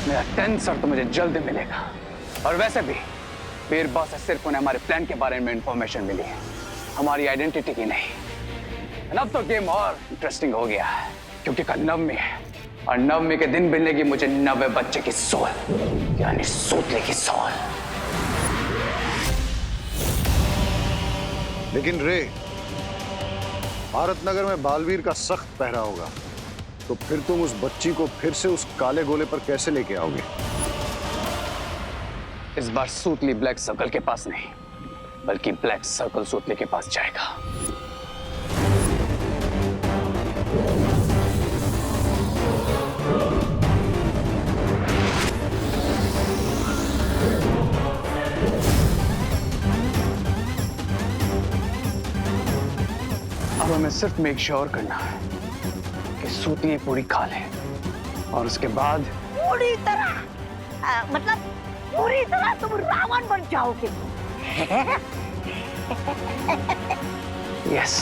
मेरा 10 सर तो मुझे जल्द मिलेगा। और वैसे भी वीर बॉस से सिर्फ उन्हें हमारे प्लान के बारे में इंफॉर्मेशन मिली है, हमारी आइडेंटिटी की नहीं। अब तो गेम और इंटरेस्टिंग हो गया है, क्योंकि कल नवमी है और नवमी के दिन मिलेगी मुझे 90 बच्चे की सोल, यानी सूतले की सोल। लेकिन रे, भारत नगर में बालवीर का सख्त पहरा होगा, तो फिर तुम उस बच्ची को फिर से उस काले गोले पर कैसे लेके आओगे? इस बार सूतली ब्लैक सर्कल के पास नहीं, बल्कि ब्लैक सर्कल सूतले के पास जाएगा। अब हमें सिर्फ मेक श्योर करना है कि सूतली पूरी खा ले, और उसके बाद पूरी तरह मतलब पूरी तरह तुम रावण बन जाओगे। यस,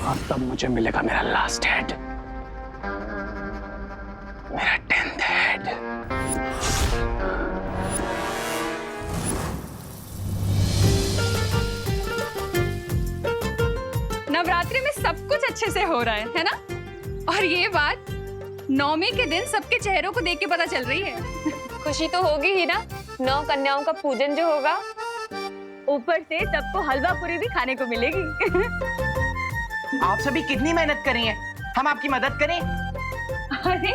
और तब मुझे मिलेगा मेरा लास्ट हेड, मेरा 10th हेड। नवरात्रि में सब कुछ अच्छे से हो रहा है ना? और ये बात नवमी के दिन सबके चेहरों को देख के पता चल रही है। खुशी तो होगी ही ना, 9 कन्याओं का पूजन जो होगा, ऊपर से सबको हलवा पूरी भी खाने को मिलेगी। आप सभी कितनी मेहनत कर रही हैं, हम आपकी मदद करें? अरे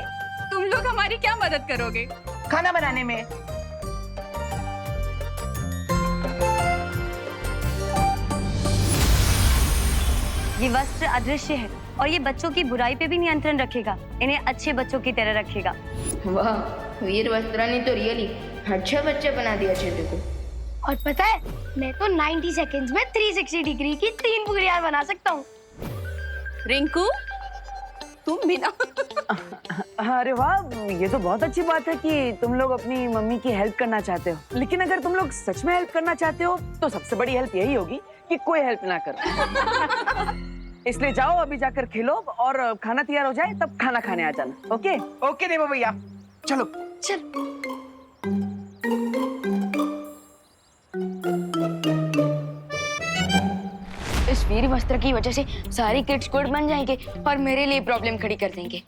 तुम लोग हमारी क्या मदद करोगे? खाना बनाने में। ये वस्त्र अदृश्य है और ये बच्चों की बुराई पे भी नियंत्रण रखेगा, इन्हें अच्छे बच्चों की तरह रखेगा। वाह, वीर वस्त्रा ने तो रियली अच्छा बच्चा बना दिया छोटे को। और पता है, मैं तो 90 सेकंड्स में 360 डिग्री की 3 पूरियां बना सकता हूँ। रिंकू, तुम भी ना। अरे वाह, ये तो बहुत अच्छी बात है कि तुम लोग अपनी मम्मी की हेल्प करना चाहते हो। लेकिन अगर तुम लोग सच में हेल्प करना चाहते हो तो सबसे बड़ी हेल्प यही होगी कि कोई हेल्प ना करो। इसलिए जाओ, अभी जाकर खेलो और खाना तैयार हो जाए तब खाना खाने आ जाना। ओके? ओके देवो भैया, चलो। चल। इस वीर वस्त्र की वजह से सारे किड्स गुड बन जाएंगे और मेरे लिए प्रॉब्लम खड़ी कर देंगे।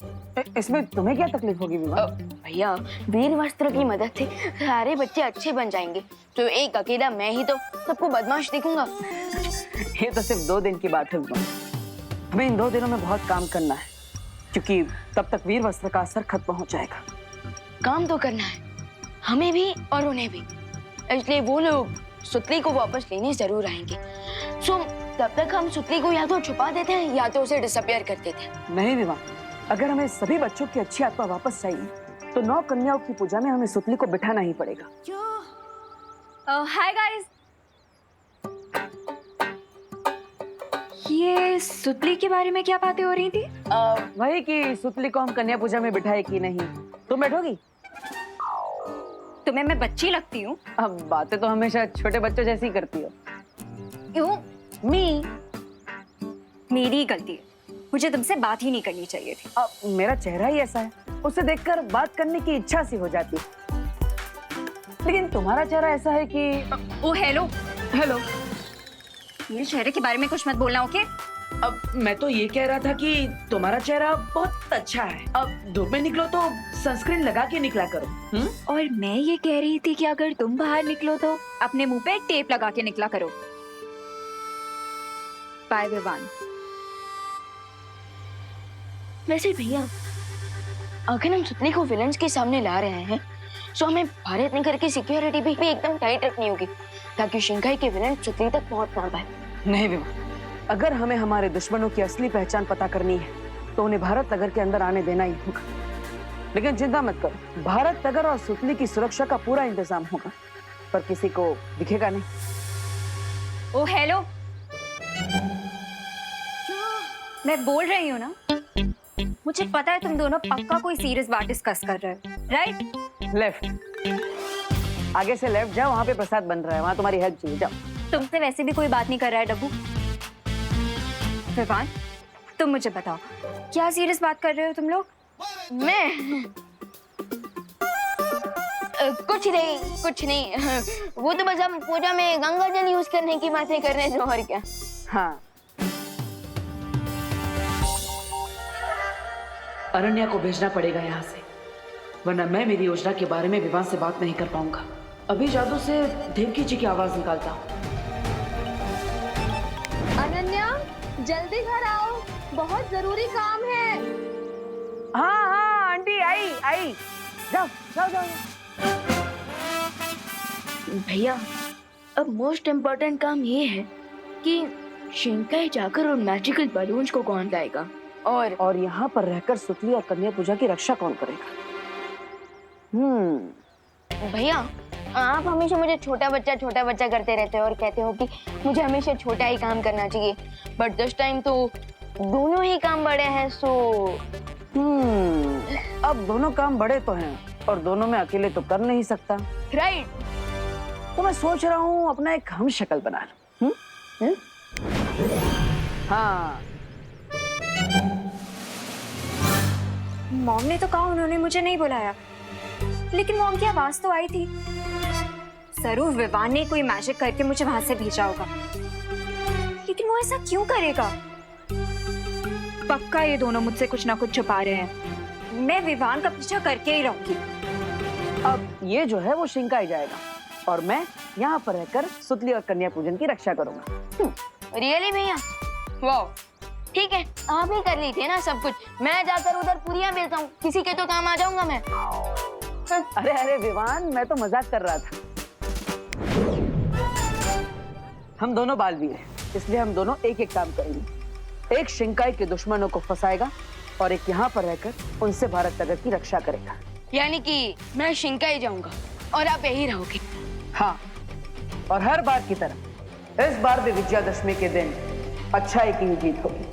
इसमें तुम्हें क्या तकलीफ होगी विवाह? भैया, वीर वस्त्र की मदद से सारे बच्चे अच्छे बन जाएंगे, तो एक अकेला मैं ही तो सबको बदमाश दिखूंगा। ये तो सिर्फ 2 दिन की बात है विवाह। हमें इन 2 दिनों में बहुत काम करना है, क्योंकि तब तक वीर वस्त्र का असर खत्म हो जाएगा। काम तो करना है हमें भी और उन्हें भी, इसलिए वो लोग सुतली को वापस लेने जरूर आएंगे। सो तब तक हम सुतली को या तो छुपा देते हैं या तो उसे डिसअपियर कर देते हैं। नहीं विवाह, अगर हमें सभी बच्चों की अच्छी आत्मा वापस चाहिए तो 9 कन्याओं की पूजा में हमें सुतली को बिठाना ही पड़ेगा। हाय गाइस, ये सुतली के बारे में क्या बातें हो रही थी? वही कि सुतली को हम कन्या पूजा में बिठाए कि नहीं। तुम बैठोगी? तुम्हें मैं बच्ची लगती हूँ? अब बातें तो हमेशा छोटे बच्चों जैसी ही करती हो। क्यों? मेरी गलती है, मुझे तुमसे बात ही नहीं करनी चाहिए थी। अब मेरा चेहरा ही ऐसा है, उसे देखकर बात करने की इच्छा सी हो जाती है। लेकिन तुम्हारा चेहरा ऐसा है कि ओ हेलो हेलो, मेरे चेहरे के बारे में कुछ मत बोलना, ओके? अब मैं तो ये कह रहा था कि तुम्हारा चेहरा बहुत अच्छा है। अब धूप में निकलो तो सनस्क्रीन लगा के निकला करो। और मैं ये कह रही थी कि अगर तुम बाहर निकलो तो अपने मुंह पे टेप लगा के निकला करो। बाय विवान। वैसे भैया, अगर हम सुतली को विलन्स के सामने ला रहे हैं तो हमें भारत नगर की सिक्योरिटी भी एकदम टाइट रखनी होगी, ताकि शिंघाई के विलन सुतली तक पहुंच ना पाए। नहीं विवाह, अगर हमें हमारे दुश्मनों की असली पहचान पता करनी है तो उन्हें भारत नगर के अंदर आने देना ही होगा। लेकिन चिंता मत करो, भारत नगर और सुतली की सुरक्षा का पूरा इंतजाम होगा, पर किसी को दिखेगा नहीं। ओ हेलो, मैं बोल रही हूँ ना, मुझे पता है तुम दोनों पक्का कोई सीरियस बात डिस्कस कर रहे हो, राइट? लेफ्ट, आगे से लेफ्ट जाओ, वहाँ पे प्रसाद बन रहा है, वहाँ तुम्हारी हेल्प चाहिए, जाओ। तुमसे वैसे भी कोई बात नहीं कर रहा है डब्बू। विवान, तुम मुझे बताओ, क्या सीरियस बात कर रहे हो तुम लोग? मैं कुछ नहीं वो तो बस हम पूजा में गंगा जल यूज करने की बातें कर रहे थे और क्या। हाँ, अरण्या को भेजना पड़ेगा यहाँ से, वरना मैं मेरी योजना के बारे में विवान से बात नहीं कर पाऊंगा। अभी जादू से देवकी जी की आवाज निकालता हूँ। अनन्या जल्दी घर आओ, बहुत जरूरी काम है। हाँ हाँ आंटी, आई जाओ जाओ जाओ। भैया अब मोस्ट इम्पोर्टेंट काम ये है कि शिंकाई जाकर उन मैजिकल बलून्स को कौन लाएगा और यहाँ पर रहकर सुतली और कन्या पूजा की रक्षा कौन करेगा? भैया आप हमेशा मुझे छोटा बच्चा करते रहते हो और कहते हो कि मुझे हमेशा छोटा ही काम करना चाहिए, बट दिस टाइम तो दोनों ही काम बड़े हैं। सो अब दोनों काम बड़े तो हैं और दोनों में अकेले तो कर नहीं सकता। राइट, तो मैं सोच रहा हूँ अपना एक हम शक्ल बना लूं। हाँ, मॉम ने तो कहा उन्होंने मुझे नहीं बुलाया, लेकिन मॉम की आवाज तो आई थी। जरूर विवान ने कोई मैजिक करके मुझे वहां से भेजा होगा, लेकिन वो ऐसा क्यों करेगा? पक्का ये दोनों मुझसे कुछ ना कुछ छुपा रहे हैं। मैं विवान का पीछा करके ही रहूंगी। अब ये जो है वो शिंकाई जाएगा और मैं यहाँ पर रहकर सुतली और कन्या पूजन की रक्षा करूंगा। रियली भैया? वाह, ठीक है, आप ही कर लीजिए ना सब कुछ, मैं जाकर उधर पूरियां बेचता हूँ, किसी के तो काम आ जाऊंगा मैं। अरे विवान, मैं तो मजाक कर रहा था। हम दोनों बालवीर हैं, इसलिए हम दोनों एक एक काम करेंगे। एक शिंकाई के दुश्मनों को फंसाएगा और एक यहाँ पर रहकर उनसे भारत नगर की रक्षा करेगा। यानी कि मैं शिंकाई जाऊंगा और आप यही रहोगे? हाँ, और हर बार की तरह इस बार भी विजयादशमी के दिन अच्छाई की ही जीत होगी।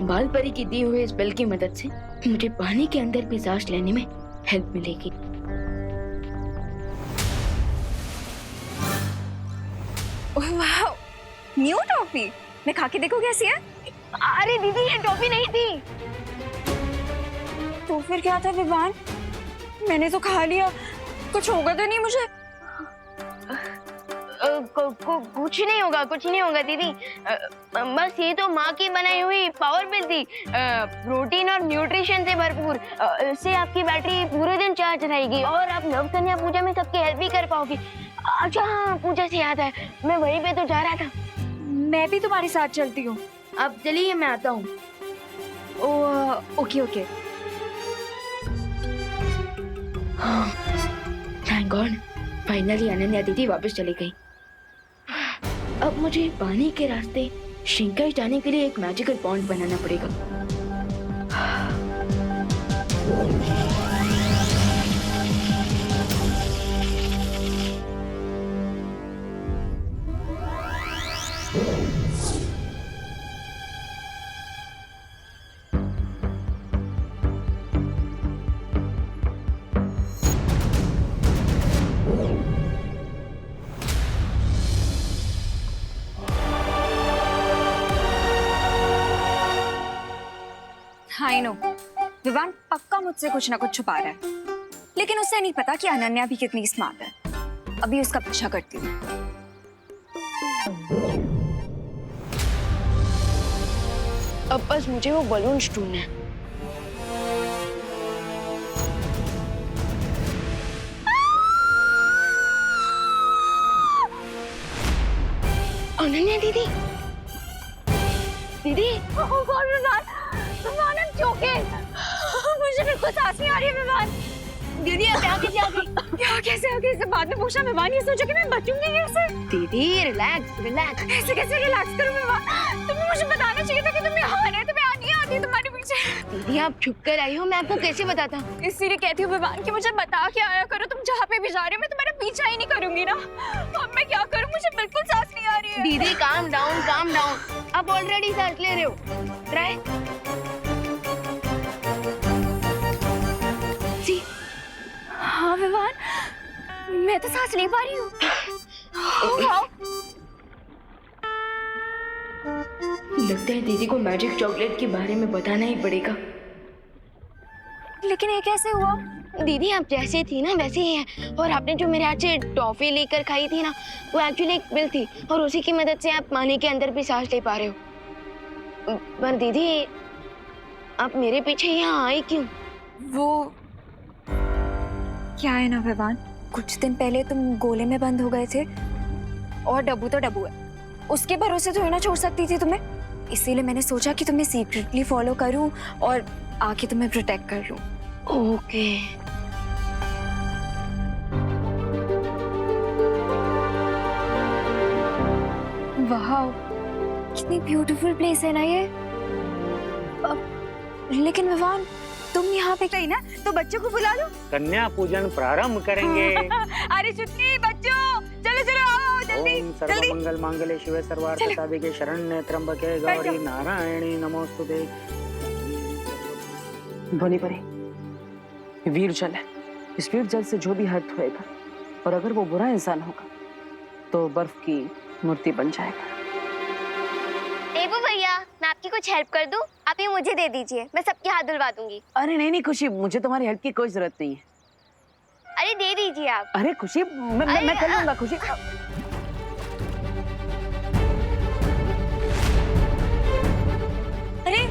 बाल परी की दी हुई इस बेल की मदद से मुझे पानी के अंदर भी सांस लेने में हेल्प मिलेगी। ओह वाह, न्यू टॉफी। मैं खा के देखो कैसी है। अरे दीदी, ये टॉफी नहीं थी। तो फिर क्या था विवान? मैंने तो खा लिया, कुछ होगा तो नहीं मुझे? कुछ नहीं होगा दीदी, बस ये तो माँ की बनाई हुई पावर पिल थी, प्रोटीन और न्यूट्रिशन से भरपूर। इससे आपकी बैटरी पूरे दिन चार्ज रहेगी और आप नव कन्या पूजा में सबकी हेल्प भी कर पाओगी। अच्छा हाँ, पूजा से याद है, मैं वहीं पे तो जा रहा था। मैं भी तुम्हारे साथ चलती हूँ। अब चलिए, मैं आता हूँ। Okay. Thank God, finally Ananya दीदी वापस चली गई। अब मुझे पानी के रास्ते शिंकाई जाने के लिए एक मैजिकल पॉन्ड बनाना पड़ेगा। आई नो, विवान पक्का मुझसे कुछ ना कुछ छुपा रहा है, लेकिन उसे नहीं पता कि अनन्या भी कितनी स्मार्ट है। अभी उसका पीछा करती हूँ। अब बस मुझे वो बलून्स ढूंढना है। अनन्या दीदी, मुझे बिल्कुल सांस नहीं आ रही है विवान। दीदी अब यहाँ कैसे आ गई? यहाँ कैसे आ गई? इसे बाद में पूछा विवान, ये सोचा कि मैं बचूंगी कैसे? दीदी रिलैक्स। ऐसे कैसे रिलैक्स करूं विवान? तुम्हें मुझे बताना चाहिए था कि तुम यहाँ आ रहे, तुम्हें आनी आती तुम्हारे पीछे। दीदी आप छुप कर आई हो, मैं आपको कैसे बताता? इसीलिए कहती हूँ विवान कि मुझे बता के आया करो, तुम जहाँ पे भी जा रहे हो मैं तुम्हारा पीछा ही नहीं करूंगी ना। अब मैं क्या करूँ, मुझे बिल्कुल सांस नहीं आ रही है। दीदी काम डाउन, आप ऑलरेडी सांस ले रहे हो। ट्राई। मैं तो सांस ले पा रही हूँ। लगता है दीदी को मैजिक चॉकलेट के बारे में बताना ही पड़ेगा। लेकिन ये कैसे हुआ? दीदी आप जैसे थी ना वैसे ही हैं, और आपने जो मेरे हाथ से टॉफी लेकर खाई थी ना, वो एक्चुअली एक पिल थी, और उसी की मदद से आप पानी के अंदर भी सांस ले पा रहे हो। पर दीदी आप मेरे पीछे यहाँ आए क्यों? वो क्या है ना विवान, कुछ दिन पहले तुम गोले में बंद हो गए थे, और डब्बू तो डब्बू है, उसके भरोसे तो ना छोड़ सकती थी तुम्हें। इसीलिए मैंने सोचा कि तुम्हें सीक्रेटली फॉलो करूं और आके तुम्हें प्रोटेक्ट कर लूं। ओके। वाह, कितनी ब्यूटीफुल प्लेस है ना ये। लेकिन विवान, तुम यहाँ पे गई ना, तो बच्चों को बुला लो। कन्या पूजन प्रारंभ करेंगे। अरे सुतली, बच्चों चलो चलो आओ जल्दी ओम जल्दी। सर्वमंगल मांगल्ये शिवे सर्वार्थ साधिके शरण्ये त्र्यंबके गौरी नारायणी नमोस्तुते। धोनी परी, ये वीर जल है। इस वीर जल से जो भी हर्ट होएगा, और अगर वो बुरा इंसान होगा तो बर्फ की मूर्ति बन जाएगा। देवू भैया, मैं आपकी कुछ हेल्प कर दूं? आप ये मुझे दे दीजिए, मैं सबके हाथ धुलवा दूंगी। अरे नहीं नहीं खुशी, मुझे तुम्हारी हेल्प की कोई जरूरत नहीं है। अरे दे दीजिए आप। अरे खुशी, मैं कर लूंगा खुशी। अरे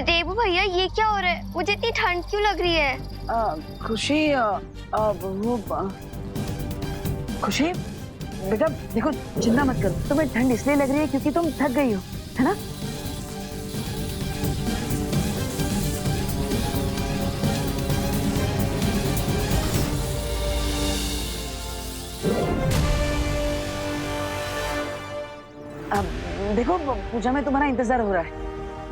देवू भैया, ये क्या हो रहा है? मुझे इतनी ठंड क्यों लग रही है? खुशी, खुशी बेटा देखो, चिंता मत करो। तुम्हें ठंड इसलिए लग रही है क्योंकि तुम थक गई हो, है ना? अब देखो, पूजा में तुम्हारा इंतजार हो रहा है।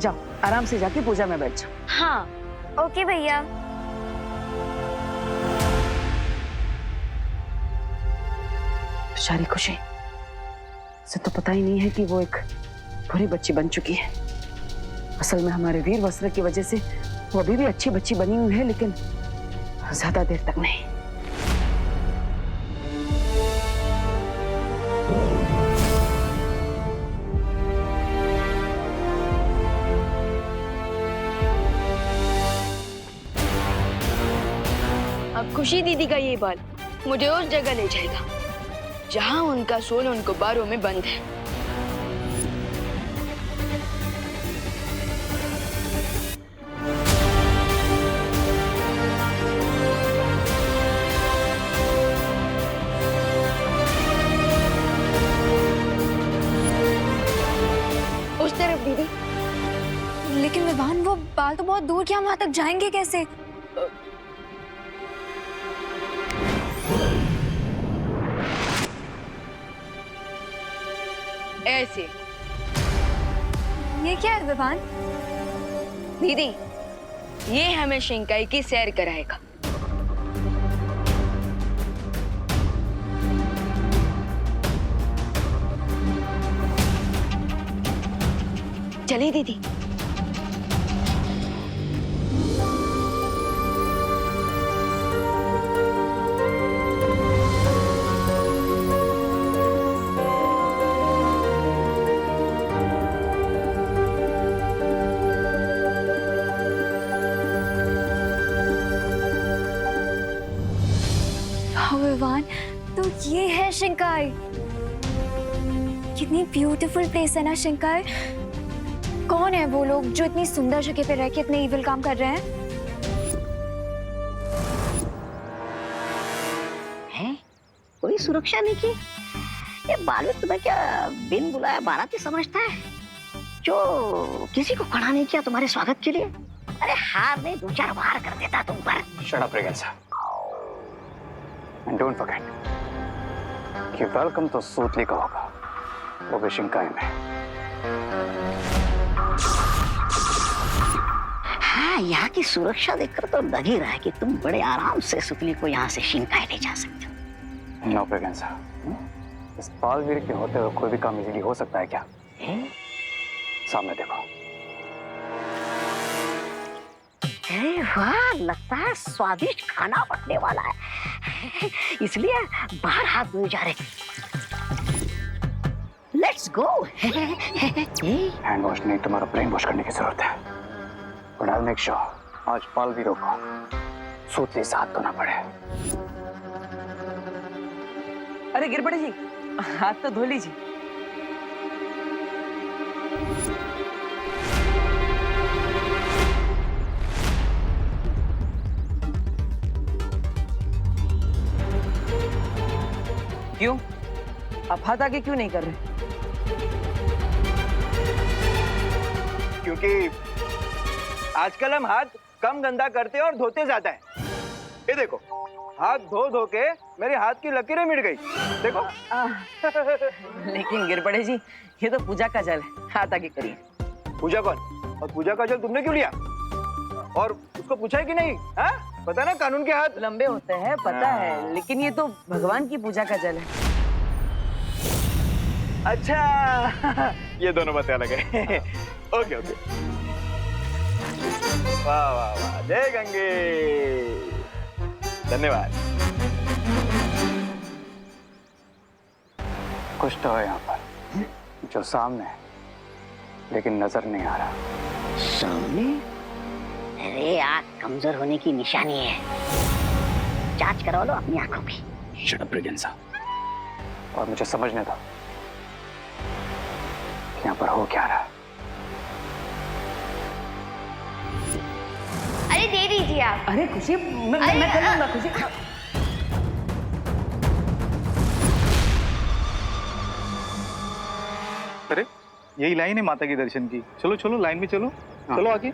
जाओ आराम से जाके पूजा में बैठ जाओ। हाँ ओके भैया। बेचारी खुशी, इसे तो पता ही नहीं है कि वो एक बुरी बच्ची बन चुकी है। असल में हमारे वीर वस्त्र की वजह से वो अभी भी अच्छी बच्ची बनी हुई है, लेकिन ज्यादा देर तक नहीं। अब खुशी दीदी का ये बाल मुझे उस जगह ले जाएगा जहां उनका सोल उनको बारों में बंद है। उस तरफ दीदी। लेकिन विवान, वो बाल तो बहुत दूर, क्या वहां तक जाएंगे कैसे? ऐसे। ये क्या है विवान? दीदी, ये हमें शिंकाई की सैर कराएगा। चलिए दीदी। विवान, तो ये है शिंकाई। कितनी ब्यूटीफुल प्लेस है ना शिंकाई। कौन है वो लोग जो इतनी सुंदर जगह पे रह के इतने इविल काम कर रहे हैं? हैं? कोई सुरक्षा नहीं की? ये बालू तुम्हें क्या बिन बुलाया बाराती समझता है, जो किसी को खड़ा नहीं किया तुम्हारे स्वागत के लिए? अरे हार नहीं, दो चार वार कर देता तुम पर। Shut up, Regensa. And don't forget कि वेलकम तो सूतली का होगा, वो भी शिंकाई में। हाँ, यहाँ की सुरक्षा देखकर तो लग ही रहा है कि तुम बड़े आराम से सुतली को यहाँ से शिंकाई ले जा सकते हो। नो प्रेगेंसा, इस बालवीर के होते हुए कोई भी काम इजीली हो सकता है क्या? सामने देखो। अरे वाह, लगता है स्वादिष्ट खाना बनने वाला है, इसलिए बाहर हाथ धोए जा रहे। Let's go. हैंड वॉश नहीं, तुम्हारा ब्रेन वॉश करने की जरूरत है। बट आई मेक श्योर आज बालवीरों को सूतली से हाथ धोना पड़े। अरे गिरपड़े जी, हाथ तो धो लीजिए। क्यों? आप हाथ आगे क्यों नहीं कर रहे? क्योंकि आजकल हम हाथ कम गंदा करते हैं और धोते ज्यादा है। ये देखो, हाथ धो धो के मेरे हाथ की लकीरें मिट गई। देखो। लेकिन गिरपड़े जी, ये तो पूजा का जल है, हाथ आगे करिए। पूजा कौन? और पूजा का जल तुमने क्यों लिया? और उसको पूछा है कि नहीं? हाँ? पता ना कानून के हाथ लंबे होते हैं, पता है, लेकिन ये तो भगवान की पूजा का जल है। अच्छा, ये दोनों बातें अलग है। Okay okay. वाह वाह वाह, जय गंगे। धन्यवाद। कुछ तो है यहाँ पर जो सामने है, लेकिन नजर नहीं आ रहा। सामने? अरे आँख कमजोर होने की निशानी है, जांच करवा लो अपनी आंखों की। शट अप ब्रिगेंजा, और मुझे समझने दो कि यहाँ पर हो क्या रहा है। अरे दे दीजिए आप। अरे खुशी, मैं कर लूंगा खुशी। अरे यही लाइन है माता के दर्शन की। चलो चलो, लाइन में चलो। चलो आगे।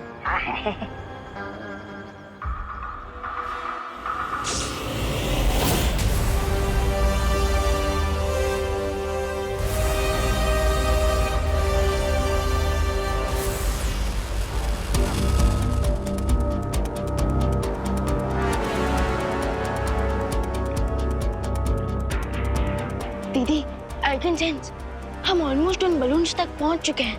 दीदी, आई कैन सेंस हम ऑलमोस्ट उन बलून्स तक पहुंच चुके हैं।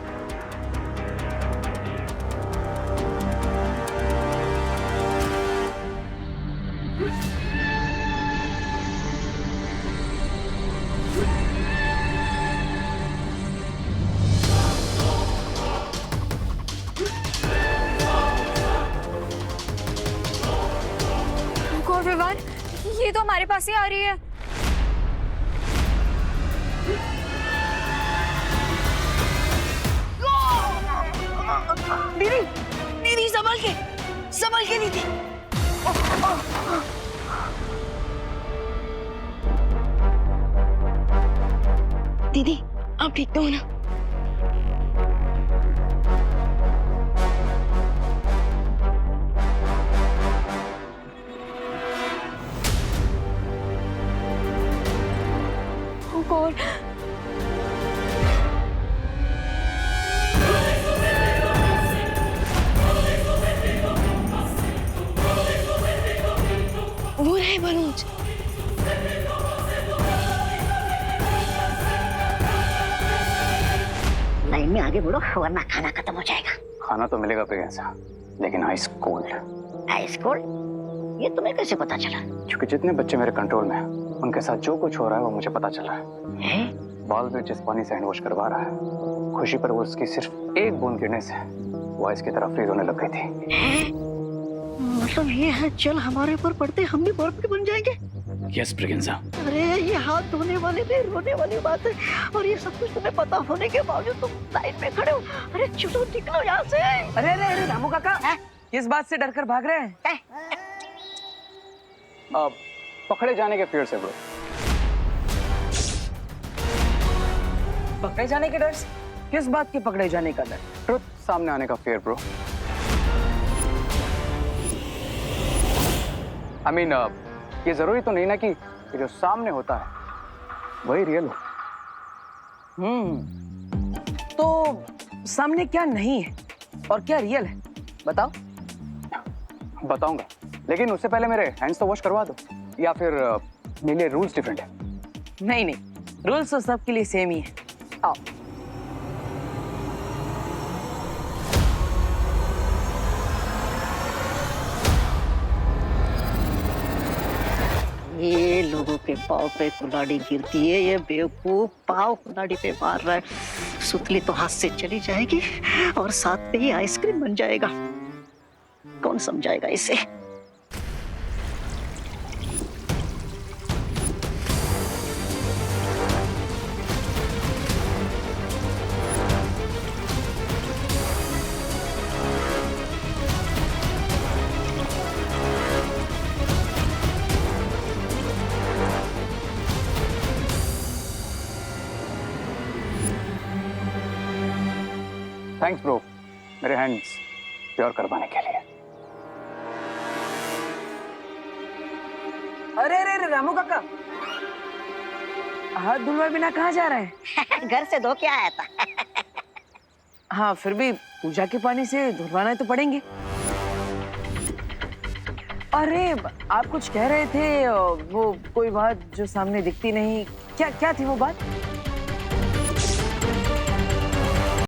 गॉड विवान, ये तो हमारे पास ही आ रही है। दीदी, दीदी संभल के दीदी। दीदी, आप ठीक तो हो ना? Oh God. वो रहे बलून्स। लाइन में आगे बढ़ो वरना खाना खत्म हो जाएगा। खाना तो मिलेगा ब्रिगेंजा, लेकिन आइस कोल्ड। Ice cold? ये तुम्हें कैसे पता चला? क्योंकि जितने बच्चे मेरे कंट्रोल में हैं, उनके साथ जो कुछ हो रहा है वो मुझे पता चला है। बालवीर जिस पानी से हैंड वॉश करवा रहा है, खुशी पर वो उसकी सिर्फ एक बूंद गिरने से वो आइस की तरफ फ्रीज होने लग गई थी। मतलब ये है, जल हमारे ऊपर पड़ते हम भी बर्फ के बन जाएंगे? यस ब्रिगेंजा। अरे ये हाथ धोने वाले भी रोने वाली बात है, और ये सब कुछ तुम्हें पता होने के बावजूद तुम लाइन में खड़े हो। अरे चलो निकलो यहाँ से। अरे अरे अरे रामू काका, किस बात से डरकर भाग रहे हैं? पकड़े जाने के फियर से ब्रो। पकड़े जाने के डर से? किस बात के पकड़े जाने का डर? ट्रुथ सामने आने का फियर ब्रो। I mean, ये जरूरी तो नहीं ना कि जो सामने होता है वही रियल हो। तो सामने क्या नहीं है और क्या रियल है, बताओ। बताऊंगा, लेकिन उससे पहले मेरे हैंड्स तो वॉश करवा दो, या फिर मेरे लिए रूल्स डिफरेंट है? नहीं नहीं, रूल्स तो सबके लिए सेम ही है। आओ। ये लोगों के पाँव पे कुल्हाड़ी गिरती है, ये बेवकूफ पाँव कुल्हाड़ी पे मार रहा है। सुतली तो हाथ से चली जाएगी और साथ पे ही आइसक्रीम बन जाएगा। कौन समझाएगा इसे? थैंक्स ब्रो, मेरे हैंड्स प्योर करवाने के लिए। अरे अरे अरे रामू काका, हाथ धुलवाए बिना कहाँ जा रहे हैं? घर से धो के आया था। हाँ, फिर भी पूजा के पानी से धुलवाना तो पड़ेंगे। अरे आप कुछ कह रहे थे, वो कोई बात जो सामने दिखती नहीं, क्या क्या थी वो बात?